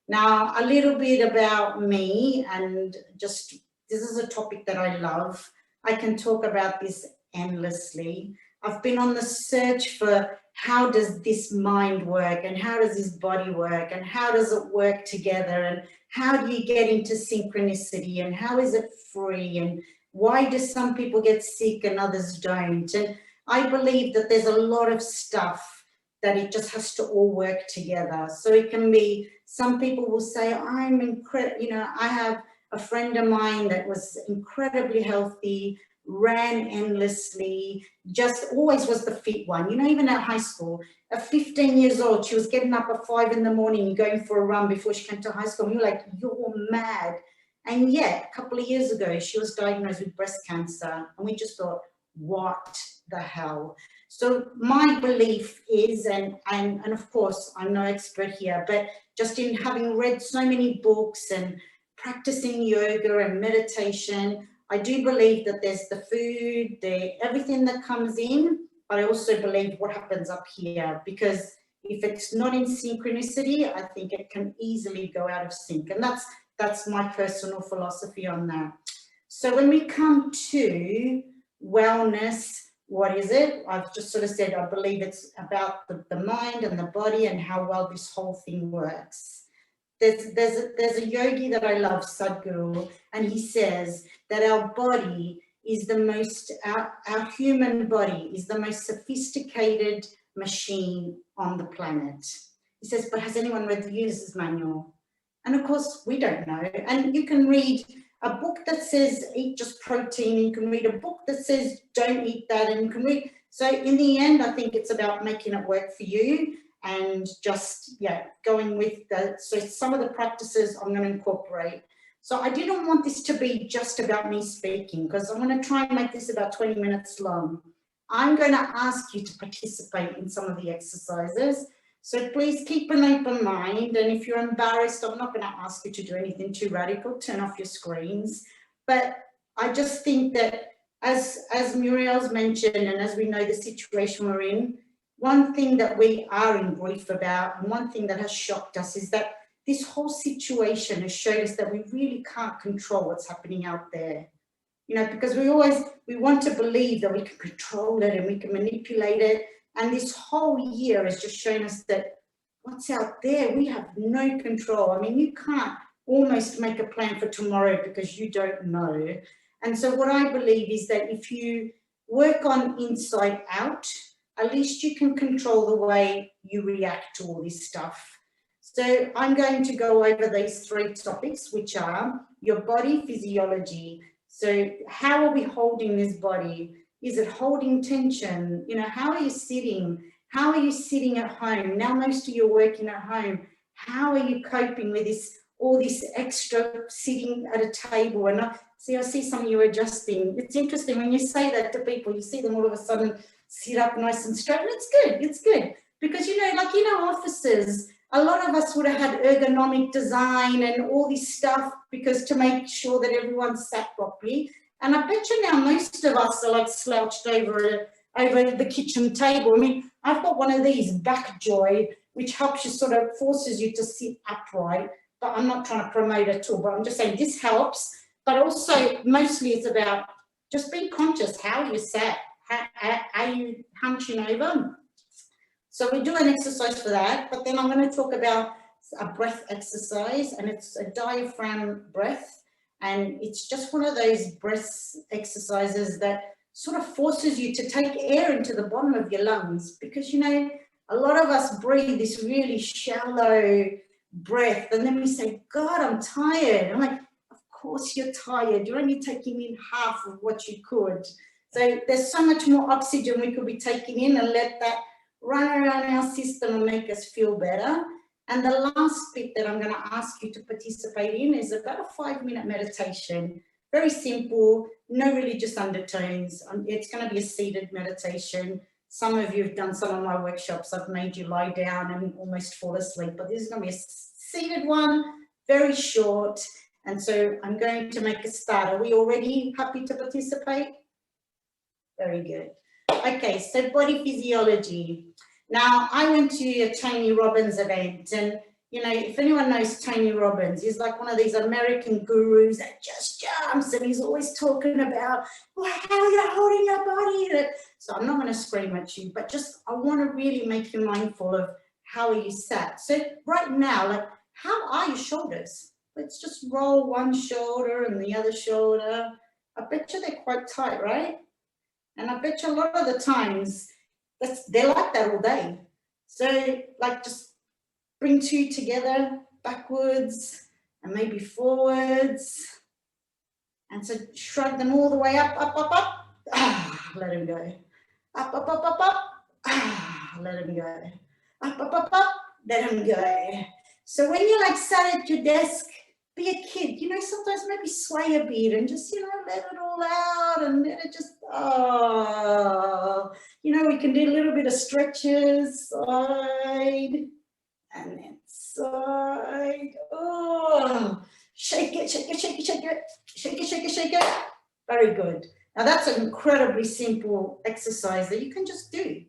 Now, a little bit about me, and just this is a topic that I love. I can talk about this endlessly. I've been on the search for how does this mind work, and how does this body work, and how does it work together, and how do you get into synchronicity, and how is it free, and why do some people get sick and others don't? And I believe that there's a lot of stuff that it just has to all work together. So it can be, some people will say, I'm incredible, you know, I have a friend of mine that was incredibly healthy, ran endlessly, just always was the fit one. You know, even at high school, at 15 years old, she was getting up at 5 in the morning and going for a run before she came to high school. And you're like, you're mad. And yet, a couple of years ago, she was diagnosed with breast cancer. And we just thought, what the hell? So my belief is, and of course, I'm no expert here, but just in having read so many books and practicing yoga and meditation, I do believe that there's the food, everything that comes in, but I also believe what happens up here, because if it's not in synchronicity, I think it can easily go out of sync. And that's my personal philosophy on that. So when we come to wellness, what is it? I've just sort of said, I believe it's about the mind and the body and how well this whole thing works. There's a yogi that I love, Sadhguru, and he says that our body is our human body is the most sophisticated machine on the planet. He says, but has anyone read the user's manual? And of course, we don't know. And you can read a book that says eat just protein, you can read a book that says don't eat that, and you can read. So in the end, I think it's about making it work for you and just, going with so some of the practices I'm going to incorporate. So I didn't want this to be just about me speaking, because I'm going to try and make this about 20 minutes long. I'm going to ask you to participate in some of the exercises. So please keep an open mind, and if you're embarrassed, I'm not going to ask you to do anything too radical, turn off your screens. But I just think that as Muriel's mentioned, and as we know the situation we're in, one thing that we are in grief about, and one thing that has shocked us, is that this whole situation has showed us that we really can't control what's happening out there. You know, because we want to believe that we can control it and we can manipulate it. And this whole year has just shown us that what's out there, we have no control. I mean, you can't almost make a plan for tomorrow because you don't know. And so what I believe is that if you work on inside out, at least you can control the way you react to all this stuff. So I'm going to go over these 3 topics, which are your body physiology. So how are we holding this body? Is it holding tension? You know, how are you sitting? How are you sitting at home? Now most of you are working at home. How are you coping with all this extra sitting at a table? And I see some of you adjusting. It's interesting when you say that to people, you see them all of a sudden sit up nice and straight. And it's good. Because, offices, a lot of us would have had ergonomic design and all this stuff because to make sure that everyone sat properly. And I bet you now most of us are like slouched over the kitchen table. I mean, I've got one of these, BackJoy, which helps you forces you to sit upright. But I'm not trying to promote it at all, but I'm just saying this helps. But also, mostly it's about just being conscious. How are you sat? How are you hunching over? So we do an exercise for that. But then I'm going to talk about a breath exercise, and it's a diaphragm breath. And it's just one of those breath exercises that sort of forces you to take air into the bottom of your lungs, because, a lot of us breathe this really shallow breath, and then we say, God, I'm tired. I'm like, of course you're tired. You're only taking in half of what you could. So there's so much more oxygen we could be taking in, and let that run around our system and make us feel better. And the last bit that I'm going to ask you to participate in is about a 5-minute meditation. Very simple, no religious undertones. It's going to be a seated meditation. Some of you have done some of my workshops. I've made you lie down and almost fall asleep, but this is going to be a seated one, very short. And so I'm going to make a start. Are we already happy to participate? Very good. Okay, so body physiology. Now, I went to a Tony Robbins event, and, you know, if anyone knows Tony Robbins, he's like one of these American gurus that just jumps, and he's always talking about, well, how you're holding your body. So I'm not going to scream at you, but just I want to really make you mindful of how are you sat. So right now, like, how are your shoulders? Let's just roll one shoulder and the other shoulder. I bet you they're quite tight, right? And I bet you a lot of the times they're like that all day. So like just bring two together, backwards and maybe forwards. And so shrug them all the way up, up, up, up. Ah, let them go. Up, up, up, up, up. Ah, let them go. Up, up, up, up. Let them go. So when you're like sat at your desk, be a kid, you know, sometimes maybe sway a bit and just, you know, let it all out and let it just, oh, you know, we can do a little bit of stretches, side and then side, oh, shake it, shake it, shake it, shake it, shake it, shake it, shake it. Very good. Now that's an incredibly simple exercise that you can just do.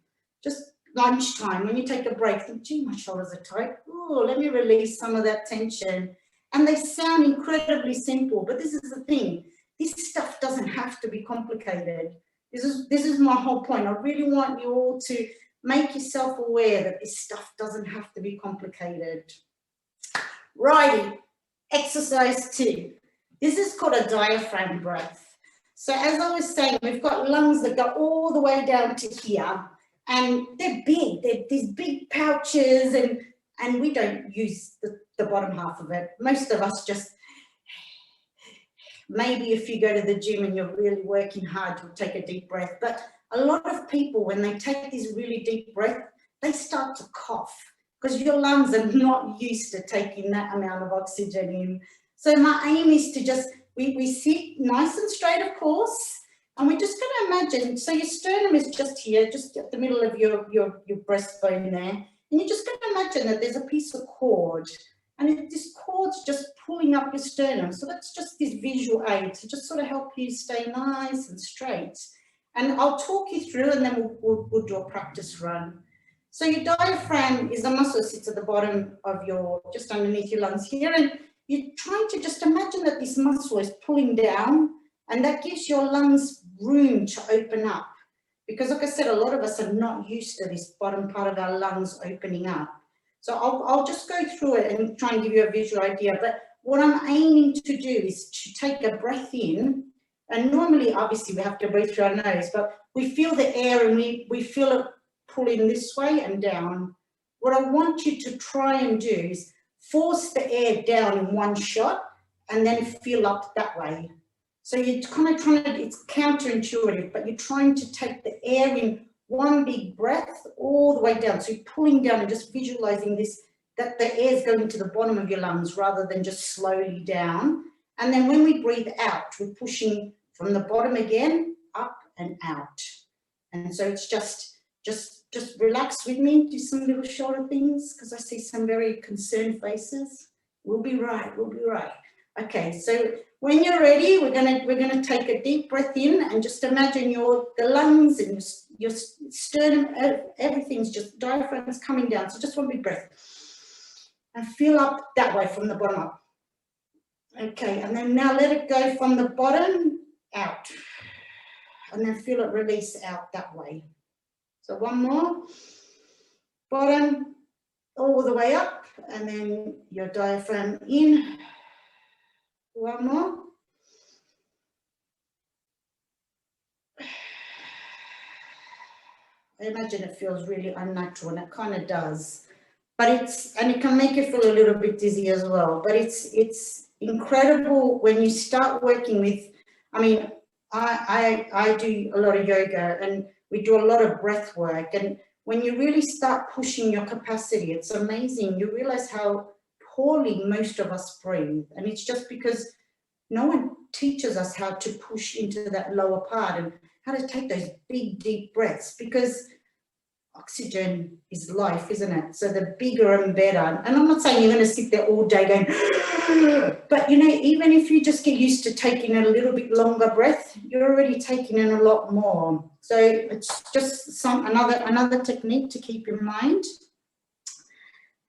Just lunchtime when you take a break, think, gee, my shoulders are tight. Oh, let me release some of that tension. And they sound incredibly simple, but this is the thing. This stuff doesn't have to be complicated. This is my whole point. I really want you all to make yourself aware that this stuff doesn't have to be complicated. Righty, exercise 2. This is called a diaphragm breath. So as I was saying, we've got lungs that go all the way down to here, and they're big. They're these big pouches, and we don't use the bottom half of it. Most of us just, maybe if you go to the gym and you're really working hard, you'll take a deep breath. But a lot of people, when they take this really deep breath, they start to cough because your lungs are not used to taking that amount of oxygen in. So my aim is to just, we sit nice and straight, of course, and we're just going to imagine, so your sternum is just here, just at the middle of your breastbone there. And you're just going to imagine that there's a piece of cord, and this cord's just pulling up your sternum. So that's just this visual aid to just sort of help you stay nice and straight. And I'll talk you through, and then we'll do a practice run. So your diaphragm is a muscle that sits at the bottom of your, just underneath your lungs here. And you're trying to just imagine that this muscle is pulling down, and that gives your lungs room to open up. Because like I said, a lot of us are not used to this bottom part of our lungs opening up. So I'll just go through it and try and give you a visual idea. But what I'm aiming to do is to take a breath in. And normally, obviously, we have to breathe through our nose, but we feel the air and we feel it pulling this way and down. What I want you to try and do is force the air down in one shot and then feel up that way. So you're kind of trying to, it's counterintuitive, but you're trying to take the air in one big breath all the way down. So you're pulling down and just visualizing this, that the air is going to the bottom of your lungs rather than just slowly down. And then when we breathe out, we're pushing from the bottom again, up and out. And so it's just relax with me, do some little shoulder things, because I see some very concerned faces. We'll be right, we'll be right. Okay, so when you're ready, we're gonna take a deep breath in and just imagine the lungs and your sternum, everything's just, diaphragm's coming down. So just one big breath and feel up that way from the bottom up. Okay, and then now let it go from the bottom out, and then feel it release out that way. So one more, bottom all the way up, and then your diaphragm in. One more. I imagine it feels really unnatural, and it kind of does. But it can make you feel a little bit dizzy as well. But it's incredible when you start working with, I mean, I do a lot of yoga and we do a lot of breath work. And when you really start pushing your capacity, it's amazing. You realize how poorly most of us breathe. And it's just because no one teaches us how to push into that lower part and how to take those big, deep breaths, because oxygen is life, isn't it? So the bigger and better. And I'm not saying you're going to sit there all day going, but you know, even if you just get used to taking a little bit longer breath, you're already taking in a lot more. So it's just another technique to keep in mind.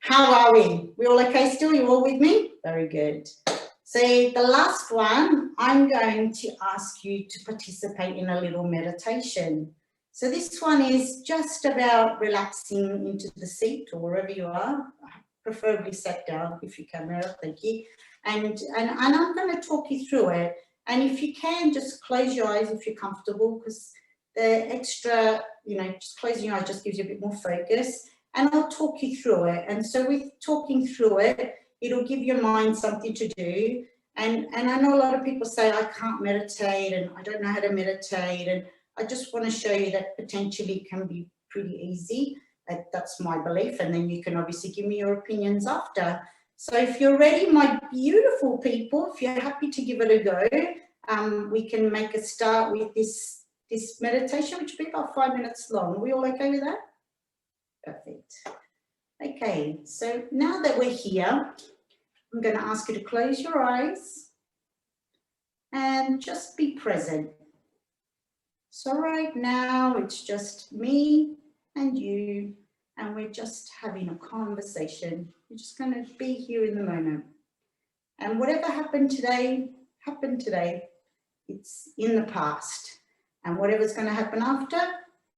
How are we? We all okay still? You all with me? Very good. So the last one, I'm going to ask you to participate in a little meditation. So this one is just about relaxing into the seat or wherever you are, preferably sat down if you can, Meryl, thank you. And I'm going to talk you through it. And if you can, just close your eyes if you're comfortable, because the extra, just closing your eyes just gives you a bit more focus. And I'll talk you through it. And so with talking through it, it'll give your mind something to do. And I know a lot of people say, I can't meditate and I don't know how to meditate. And I just want to show you that potentially it can be pretty easy. That's my belief. And then you can obviously give me your opinions after. So if you're ready, my beautiful people, if you're happy to give it a go, we can make a start with this meditation, which will be about 5 minutes long. Are we all okay with that? Perfect. Okay, so now that we're here, I'm going to ask you to close your eyes and just be present. So right now, it's just me and you, and we're just having a conversation. We're just going to be here in the moment. And whatever happened today, it's in the past. And whatever's going to happen after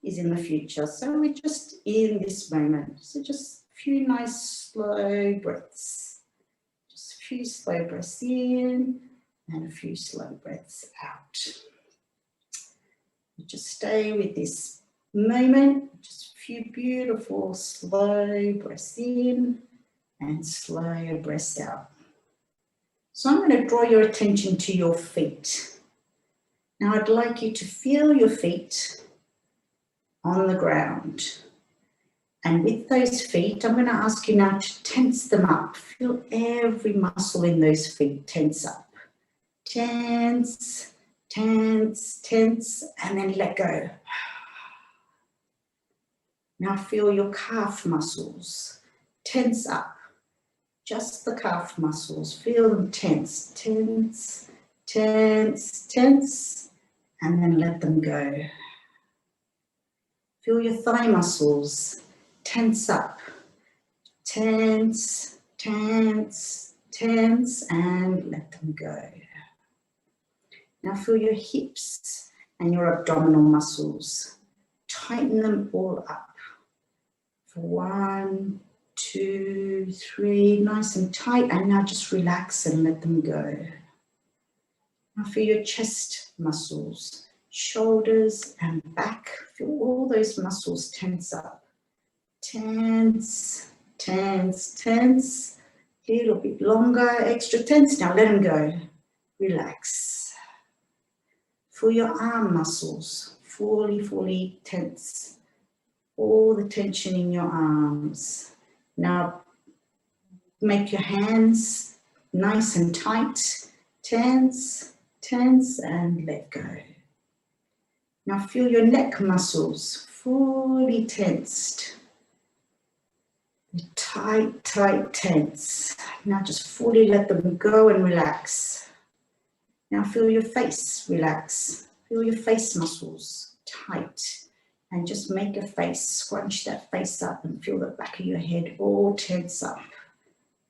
is in the future. So we're just in this moment. So just a few nice slow breaths. Just a few slow breaths in and a few slow breaths out. Just stay with this moment. Just a few beautiful slow breaths in and slow breaths out. So I'm going to draw your attention to your feet. Now I'd like you to feel your feet on the ground. And with those feet, I'm going to ask you now to tense them up. Feel every muscle in those feet tense up. Tense, tense, tense, and then let go. Now feel your calf muscles tense up. Just the calf muscles. Feel them tense, tense, tense, tense, and then let them go. Feel your thigh muscles tense up. Tense, tense, tense, and let them go. Now feel your hips and your abdominal muscles. Tighten them all up. For 1, 2, 3, nice and tight. And now just relax and let them go. Now feel your chest muscles, shoulders and back. Feel all those muscles tense up. Tense, tense, tense. A little bit longer, extra tense. Now let them go. Relax. Feel your arm muscles fully, fully tense. All the tension in your arms. Now make your hands nice and tight. Tense, tense, and let go. Now feel your neck muscles fully tensed. Tight, tight, tense. Now just fully let them go and relax. Now feel your face relax. Feel your face muscles tight. And just make a face, scrunch that face up and feel the back of your head all tense up.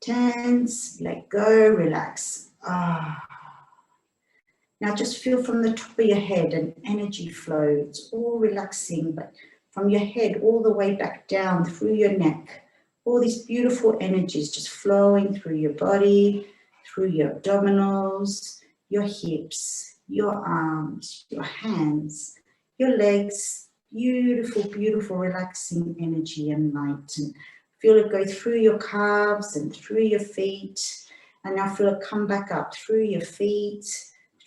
Tense, let go, relax. Now just feel from the top of your head an energy flow. It's all relaxing, but from your head all the way back down through your neck. All these beautiful energies just flowing through your body, through your abdominals, your hips, your arms, your hands, your legs. Beautiful, beautiful, relaxing energy and light. And feel it go through your calves and through your feet. And now feel it come back up through your feet,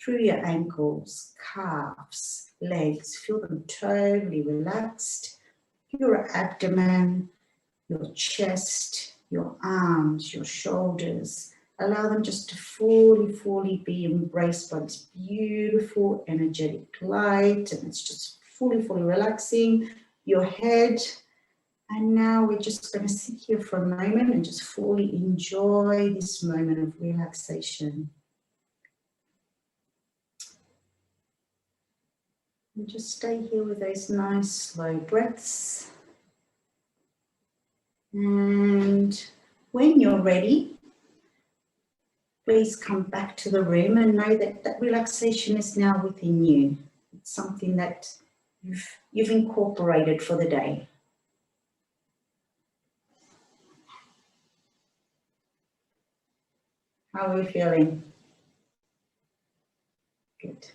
through your ankles, calves, legs. Feel them totally relaxed. Your abdomen, your chest, your arms, your shoulders. Allow them just to fully, fully be embraced by this beautiful, energetic light. And it's just fully, fully relaxing your head. And now we're just going to sit here for a moment and just fully enjoy this moment of relaxation. And just stay here with those nice slow breaths. And when you're ready, please come back to the room and know that that relaxation is now within you. It's something that you've incorporated for the day. How are we feeling? Good.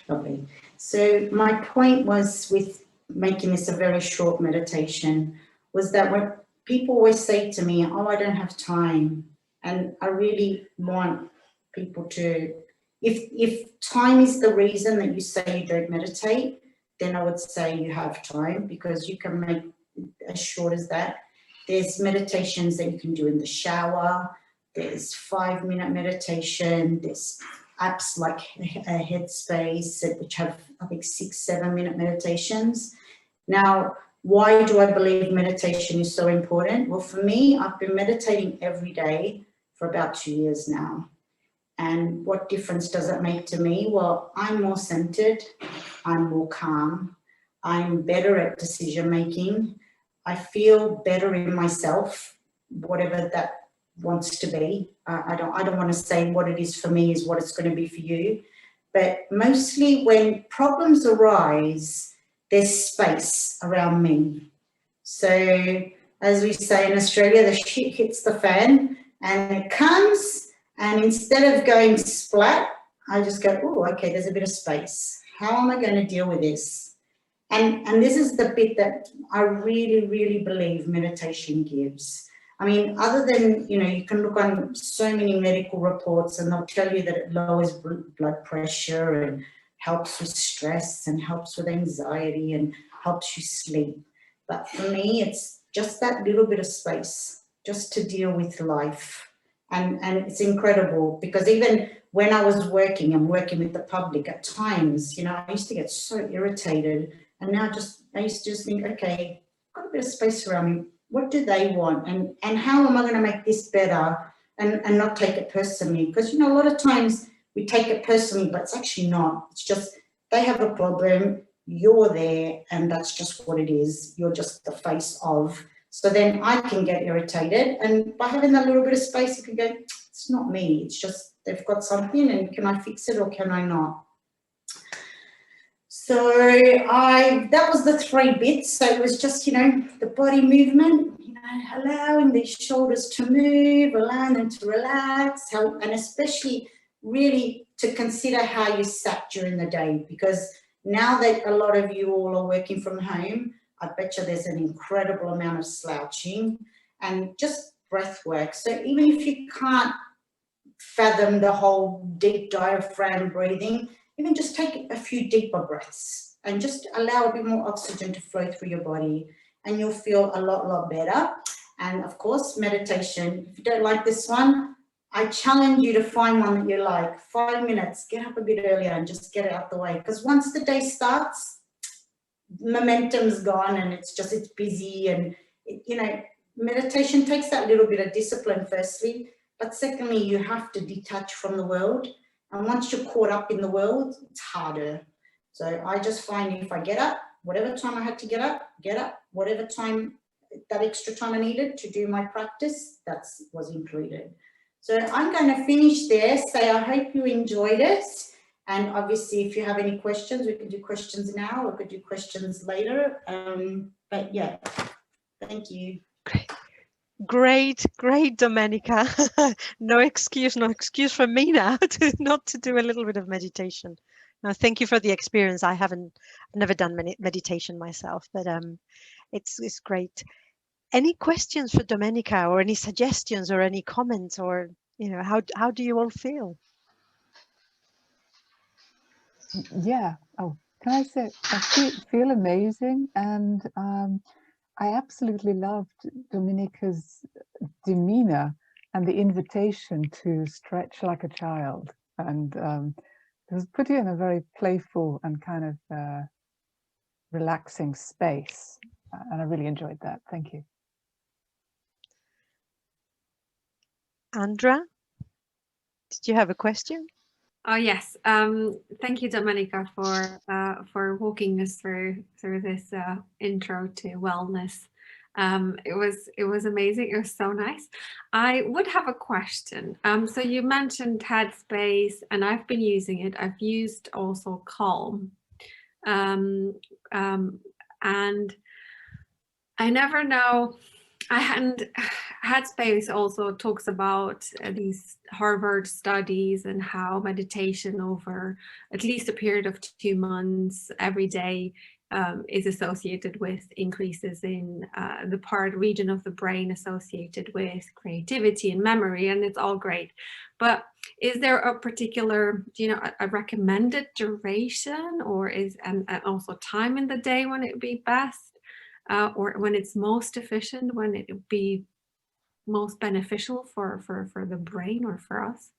Lovely. So my point was with making this a very short meditation was that when people always say to me, oh, I don't have time. And I really want people to, if time is the reason that you say you don't meditate, then I would say you have time, because you can make it as short as that. There's meditations that you can do in the shower. There's 5-minute meditation. There's apps like Headspace, which have, I think, 6-7-minute meditations. Now, why do I believe meditation is so important? Well, for me, I've been meditating every day for about 2 years now. And what difference does it make to me? Well, I'm more centered, I'm more calm, I'm better at decision making, I feel better in myself, whatever that wants to be. I don't want to say what it is for me is what it's going to be for you, but mostly when problems arise, there's space around me. So as we say in Australia, the shit hits the fan and it comes, and instead of going splat, I just go, oh, okay, there's a bit of space. How am I going to deal with this? And this is the bit that I really, really believe meditation gives. I mean, other than, you know, you can look on so many medical reports and they'll tell you that it lowers blood pressure and helps with stress and helps with anxiety and helps you sleep. But for me, it's just that little bit of space just to deal with life. And it's incredible, because even when I was working and working with the public at times, you know, I used to get so irritated. And now I used to just think, okay, I've got a bit of space around me. What do they want? And how am I going to make this better and not take it personally? Because, you know, a lot of times we take it personally, but it's actually not. It's just they have a problem, you're there, and that's just what it is. You're just the face of. So then I can get irritated, and by having that little bit of space, you can go, it's not me, it's just they've got something, and can I fix it or can I not? So that was the 3 bits. So it was just, you know, the body movement, you know, allowing these shoulders to move, allowing them to relax, and especially really to consider how you sat during the day, because now that a lot of you all are working from home, I bet you there's an incredible amount of slouching and just breath work. So even if you can't fathom the whole deep diaphragm breathing, even just take a few deeper breaths and just allow a bit more oxygen to flow through your body, and you'll feel a lot better. And of course, meditation. If you don't like this one, I challenge you to find one that you like. 5 minutes, get up a bit earlier and just get it out the way. Because once the day starts, momentum's gone and it's busy, and you know, meditation takes that little bit of discipline firstly, but secondly, you have to detach from the world, and once you're caught up in the world, it's harder. So I just find if I get up, whatever time I had to get up, whatever time, that extra time I needed to do my practice, that was included. So I'm going to finish there, say I hope you enjoyed it. And obviously, if you have any questions, we could do questions now, or we could do questions later. But yeah, thank you. Great, Domenica. No excuse for me now not to do a little bit of meditation. No, thank you for the experience. I've never done meditation myself, but it's great. Any questions for Domenica, or any suggestions, or any comments, or, you know, how do you all feel? Yeah. Oh, can I say, I feel amazing, and I absolutely loved Domenica's demeanor and the invitation to stretch like a child, and it was put you in a very playful and kind of relaxing space, and I really enjoyed that. Thank you. Andra, did you have a question? Oh yes, thank you, Domenica, for walking us through this intro to wellness. It was amazing. It was so nice. I would have a question. So you mentioned Headspace, and I've been using it. I've used also Calm, and I never know. Headspace also talks about these Harvard studies and how meditation over at least a period of 2 months every day is associated with increases in the region of the brain associated with creativity and memory, and it's all great. But is there a particular, a recommended duration, or and also time in the day when it would be best? Or when it's most efficient, when it would be most beneficial for the brain or for us?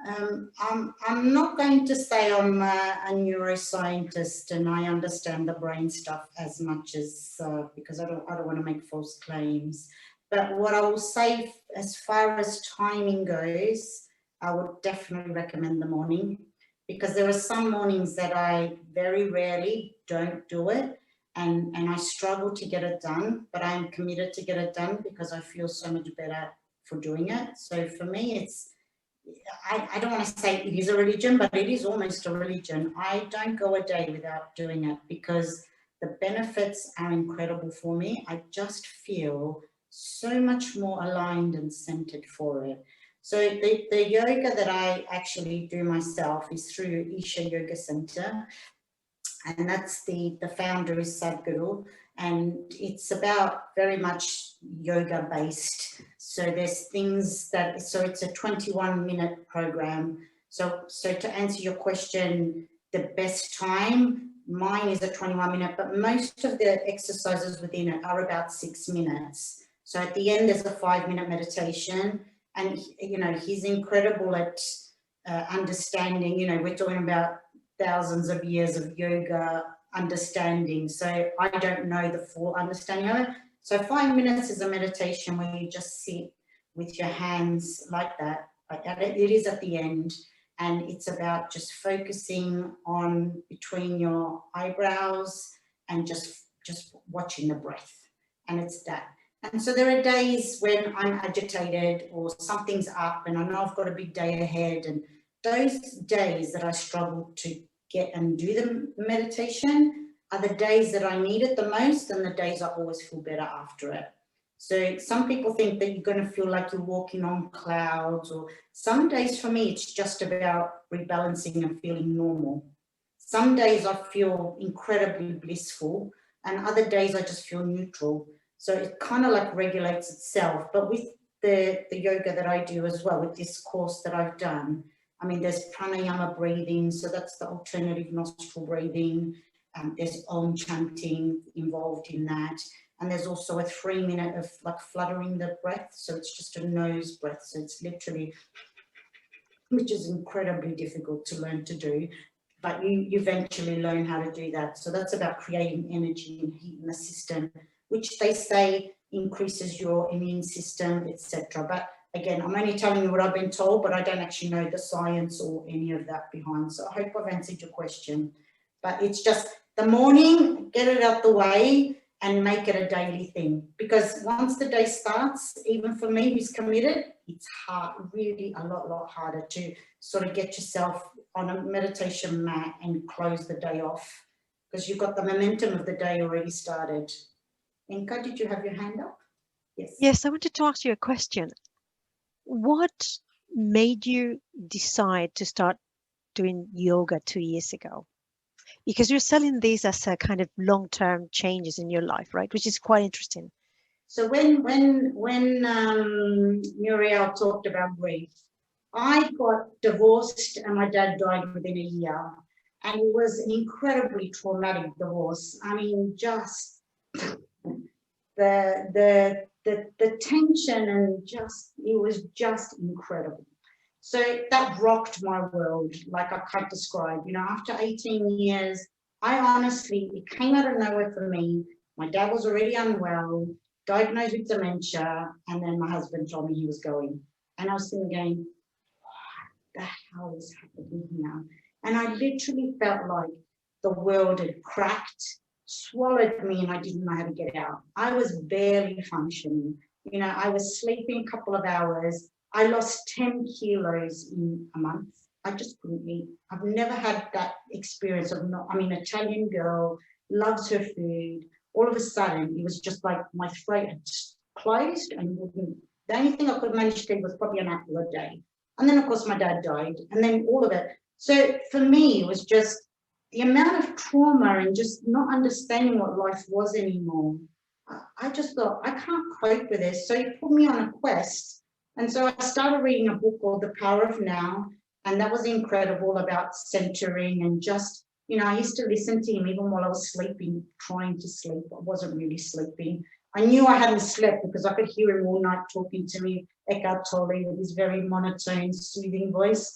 I'm not going to say I'm a neuroscientist and I understand the brain stuff as much as because I don't want to make false claims. But what I will say, as far as timing goes, I would definitely recommend the morning, because there are some mornings that I very rarely don't do it. And I struggle to get it done, but I am committed to get it done because I feel so much better for doing it. So for me, it's, I don't want to say it is a religion, but it is almost a religion. I don't go a day without doing it because the benefits are incredible for me. I just feel so much more aligned and centered for it. So the yoga that I actually do myself is through Isha Yoga Center. And that's the founder is Sadhguru, and it's about very much yoga based. So there's things that, so it's a 21-minute program. So to answer your question, the best time, mine is a 21-minute, but most of the exercises within it are about 6 minutes. So at the end, there's a 5-minute meditation, and he's incredible at understanding. We're talking about thousands of years of yoga understanding. So I don't know the full understanding of it. So 5 minutes is a meditation where you just sit with your hands like that. It is at the end, and it's about just focusing on between your eyebrows and just watching the breath. And it's that. And so there are days when I'm agitated or something's up and I know I've got a big day ahead, and those days that I struggle to get and do the meditation are the days that I need it the most, and the days I always feel better after it. So some people think that you're going to feel like you're walking on clouds, or some days for me it's just about rebalancing and feeling normal. Some days I feel incredibly blissful, and other days I just feel neutral. So it kind of like regulates itself. But with the yoga that I do as well, with this course that I've done, I mean, there's Pranayama Breathing, so that's the alternative nostril breathing. There's Om chanting involved in that. And there's also a 3-minute of like fluttering the breath. So it's just a nose breath. So it's literally, which is incredibly difficult to learn to do, but you eventually learn how to do that. So that's about creating energy and heat in the system, which they say increases your immune system, etc. But again, I'm only telling you what I've been told, but I don't actually know the science or any of that behind. So I hope I've answered your question. But it's just the morning, get it out the way and make it a daily thing. Because once the day starts, even for me who's committed, it's hard, really a lot harder to sort of get yourself on a meditation mat and close the day off, because you've got the momentum of the day already started. Inka, did you have your hand up? Yes. Yes, I wanted to ask you a question. What made you decide to start doing yoga 2 years ago? Because you're selling these as a kind of long-term changes in your life, right? Which is quite interesting. So when Muriel talked about grief, I got divorced and my dad died within a year, and it was an incredibly traumatic divorce. I mean, just the tension and it was just incredible. So that rocked my world, like I can't describe. After 18 years, I honestly, it came out of nowhere for me. My dad was already unwell, diagnosed with dementia, and then my husband told me he was going. And I was thinking, what the hell is happening here? And I literally felt like the world had cracked swallowed me and I didn't know how to get out. I was barely functioning. You know, I was sleeping a couple of hours. I lost 10 kilos in a month. I just couldn't eat. I've never had that experience of not, I mean, Italian girl, loves her food. All of a sudden, it was just like my throat had closed and wouldn't. The only thing I could manage to eat was probably an apple a day. And then, of course, my dad died, and then all of it. So for me, it was just the amount of trauma and just not understanding what life was anymore. I just thought, I can't cope with this. So he put me on a quest. And so I started reading a book called The Power of Now. And that was incredible about centering and just, you know, I used to listen to him even while I was sleeping, trying to sleep. I wasn't really sleeping. I knew I hadn't slept because I could hear him all night talking to me, Eckhart Tolle, with his very monotone, soothing voice.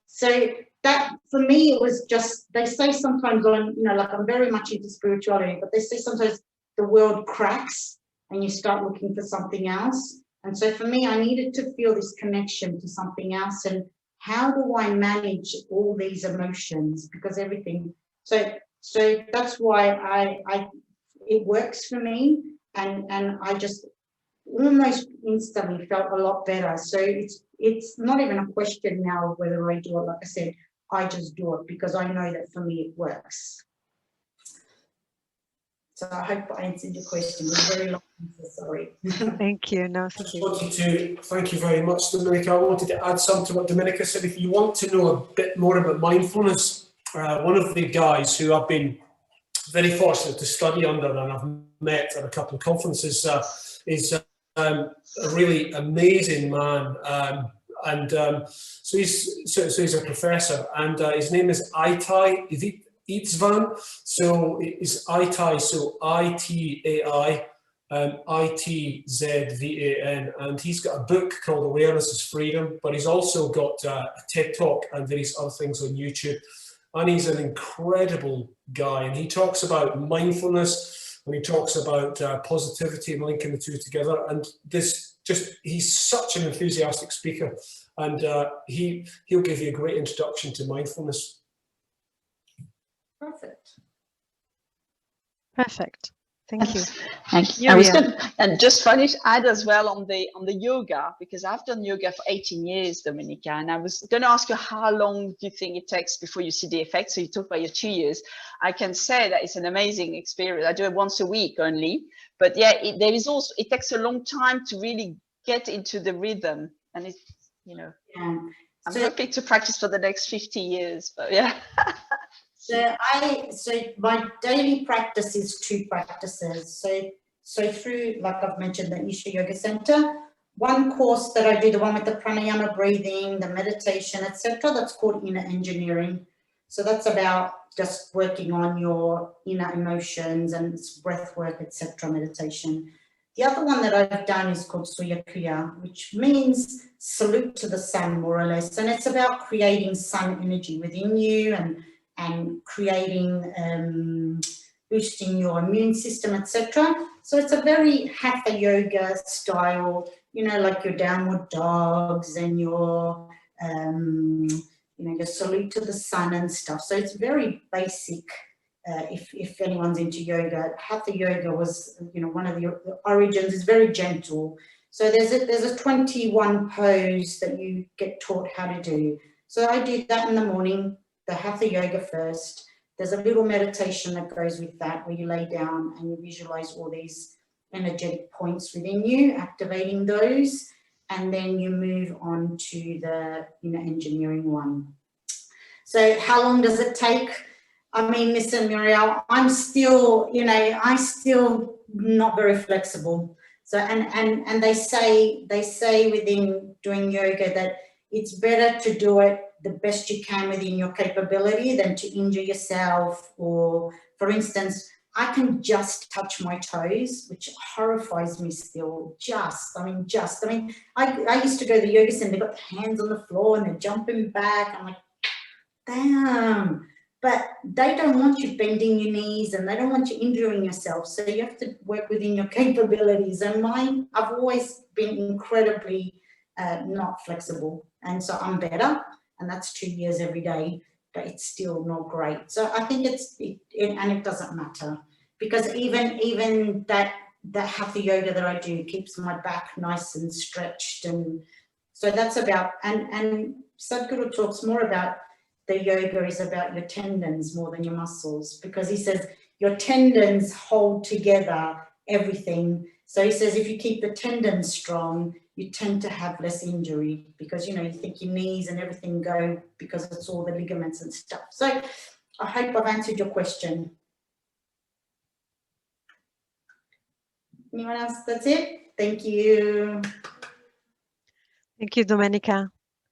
So that, for me, it was just, they say sometimes on, you know, like I'm very much into spirituality, but they say sometimes the world cracks and you start looking for something else. And so for me, I needed to feel this connection to something else. And how do I manage all these emotions? Because everything, so that's why it works for me. And I just almost instantly felt a lot better. So it's not even a question now of whether I do it. Like I said, I just do it because I know that for me it works. So I hope I answered your question. It was very long, sorry. Thank you. No, thank you. Thank you very much, Domenica. I wanted to add something to what Domenica said. If you want to know a bit more about mindfulness, one of the guys who I've been very fortunate to study under and I've met at a couple of conferences is a really amazing man. So he's a professor, and his name is Itai Itzvan. So it's Itai, so I-T-A-I, I-T-Z-V-A-N, and he's got a book called Awareness is Freedom, but he's also got a TED Talk and various other things on YouTube. And he's an incredible guy, and he talks about mindfulness, and he talks about positivity and linking the two together. And he's such an enthusiastic speaker, and he'll give you a great introduction to mindfulness. Perfect. Thank you. Thank you. I was going to just finish add as well on the yoga, because I've done yoga for 18 years, Domenica, and I was going to ask you how long do you think it takes before you see the effects? So you talked about your 2 years. I can say that it's an amazing experience. I do it once a week only, but yeah, it takes a long time to really get into the rhythm, and it's, you know, I'm hoping to practice for the next 50 years, but yeah. So my daily practice is 2 practices. So through, like I've mentioned, the Isha Yoga Center, one course that I do, the one with the Pranayama Breathing, the meditation, etc., that's called Inner Engineering. So that's about just working on your inner emotions and breath work, etc., meditation. The other one that I've done is called Surya Kriya, which means salute to the sun, more or less. And it's about creating sun energy within you and creating, boosting your immune system, etc. So it's a very hatha yoga style, you know, like your downward dogs and your, your salute to the sun and stuff. So it's very basic. If anyone's into yoga, hatha yoga was, one of the origins. Is very gentle. So there's a 21 pose that you get taught how to do. So I do that in the morning. The hatha yoga first. There's a little meditation that goes with that, where you lay down and you visualize all these energetic points within you, activating those, and then you move on to the inner engineering one. So how long does it take? I mean, listen, Muriel, I'm still not very flexible. So and they say within doing yoga that it's better to do it the best you can within your capability than to injure yourself. Or, for instance, I can just touch my toes, which horrifies me still. I used to go to the yoga center, got the hands on the floor and they're jumping back. I'm like, damn. But they don't want you bending your knees and they don't want you injuring yourself. So you have to work within your capabilities. And I've always been incredibly not flexible. And so I'm better. And that's 2 years every day, but it's still not great. So I think it doesn't matter. because even that hatha yoga that I do keeps my back nice and stretched, and so that's about, and Sadhguru talks more about the yoga is about your tendons more than your muscles, because he says your tendons hold together everything. So he says if you keep the tendons strong, you tend to have less injury, because, you know, you think your knees and everything go because it's all the ligaments and stuff. So I hope I've answered your question. Anyone else? That's it? Thank you. Thank you, Domenica.